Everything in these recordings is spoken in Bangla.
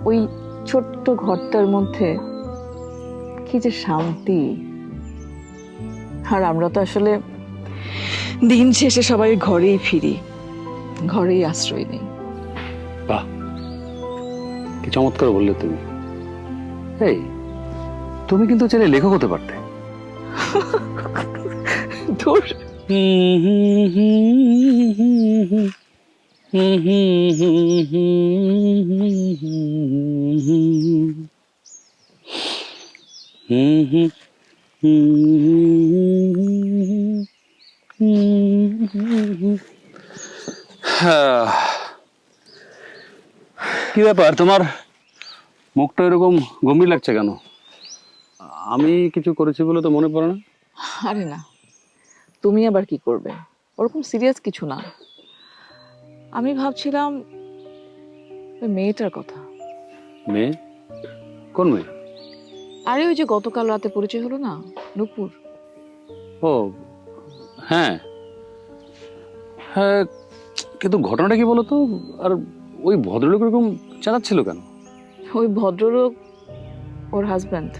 ওই ছোট্ট ঘরটার মধ্যে কি যে শান্তি। আর আমরা তো আসলে দিন শেষে সবাই ঘরেই ফিরি, ঘরেই আশ্রয় নেই। বাহ, কি চমৎকার বললে তুমি। এই, তুমি কিন্তু চাইলে লেখক হতে পারতে। ধুর, কি ব্যাপার, তোমার মুখটা এরকম গম্ভীর লাগছে কেন? আমি কিছু করেছি বলে তো মনে পড়ে না। আরে না, তুমি আবার কি করবে, ওরকম সিরিয়াস কিছু না। আমি ভাবছিলাম ওই মেয়েটার কথা। মেয়ে? কোন মেয়ে? আরে ওই যে গতকাল রাতে পরিচয় হলো না, নূপুর। ও হ্যাঁ হ্যাঁ, কিন্তু ঘটনাটা কি বলো তো? আর ওই ভদ্রলোক এরকম চালাচ্ছিল কেন? ওই ভদ্রলোক ওর হাজব্যান্ড,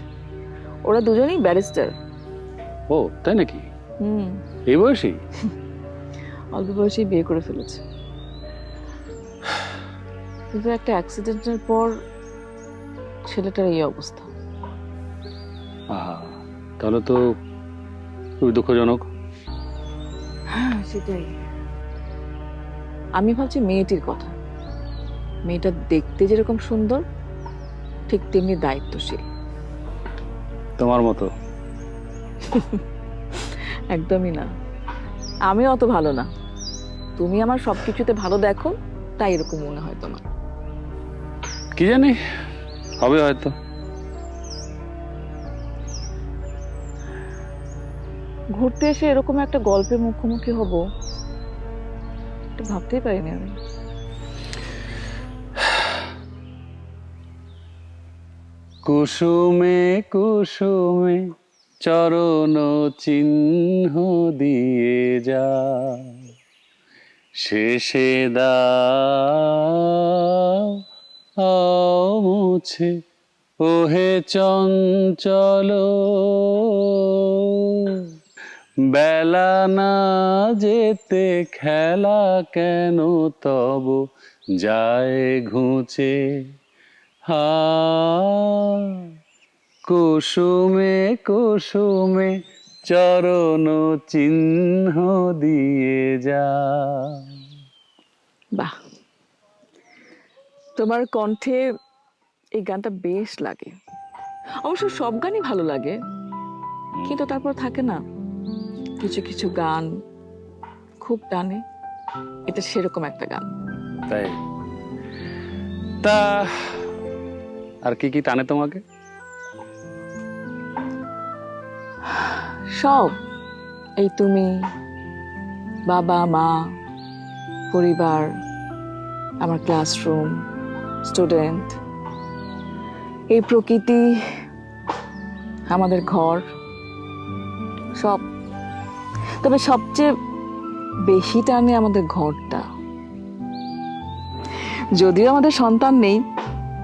ওরা দুজনেই ব্যারিস্টার। ও তাই নাকি? হুম, এই বয়সেই? অল্প বয়সেই বিয়ে করে ফেলেছে। কিন্তু একটা অ্যাক্সিডেন্টের পর ছেলেটার এই অবস্থা। আহা, তাহলে তো খুবই দুঃখজনক। হ্যাঁ সেটাই। আমি ভাবছি মেয়েটির কথা। মেয়েটা দেখতে যেরকম সুন্দর, ঠিক তেমনি দায়িত্বশীল। তোমার মতো? একদমই না, আমি অত ভালো না। তুমি আমার সবকিছুতে ভালো দেখো, তাই এরকম মনে হয় তোমার। কি জানি, হবে হয়তো। ঘুরতে এসে এরকম একটা গল্পের মুখোমুখি হব, এটা ভাবতেই পারিনি আমি। কুসুমে কুসুমে চরণ চিহ্ন দিয়ে যা, শেষে দাও মুছে ওহে চঞ্চল, বেলা না যেতে খেলা কেন তব যায় ঘুচে। হা, কুসুমে কুসুমে চরণ চিহ্ন দিয়ে যা। বাহ, তোমার কণ্ঠে এই গানটা বেশ লাগে। অবশ্য সব গানই ভালো লাগে, কিন্তু তারপর থাকে না কিছু কিছু গান খুব টানে। এটা সেরকম একটা গান। তাই? তা আর কি কি টানে তোমাকে? সব, এই তুমি, বাবা মা, পরিবার, আমার ক্লাসরুম, স্টুডেন্ট, এই প্রকৃতি, আমাদের ঘর, সব। তবে সবচেয়ে বেশি টানে আমাদের ঘরটা। যদিও আমাদের সন্তান নেই,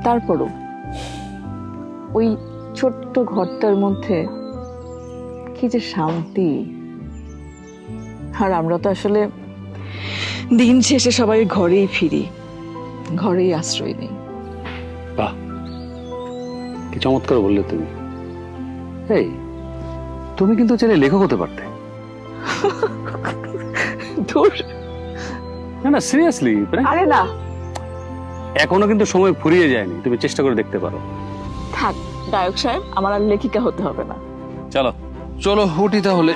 তারপরও ওই ছোট্ট ঘরটার মধ্যে কি যে শান্তি। আর আমরা তো আসলে দিন শেষে সবাই ঘরেই ফিরি, ঘরেই আশ্রয় নেই। বাহ, কি চমৎকার বললে তুমি। এই, তুমি কিন্তু চাইলে লেখক হতে পারতে। ধুর, না না, সিরিয়াসলি। আরে না, এখনো কিন্তু সময় ফুরিয়ে যায়নি, তুমি চেষ্টা করে দেখতে পারো। থাক গায়ক সাহেব, আমার আর লেখিকা হতে হবে না। চলো চলো উঠি তাহলে।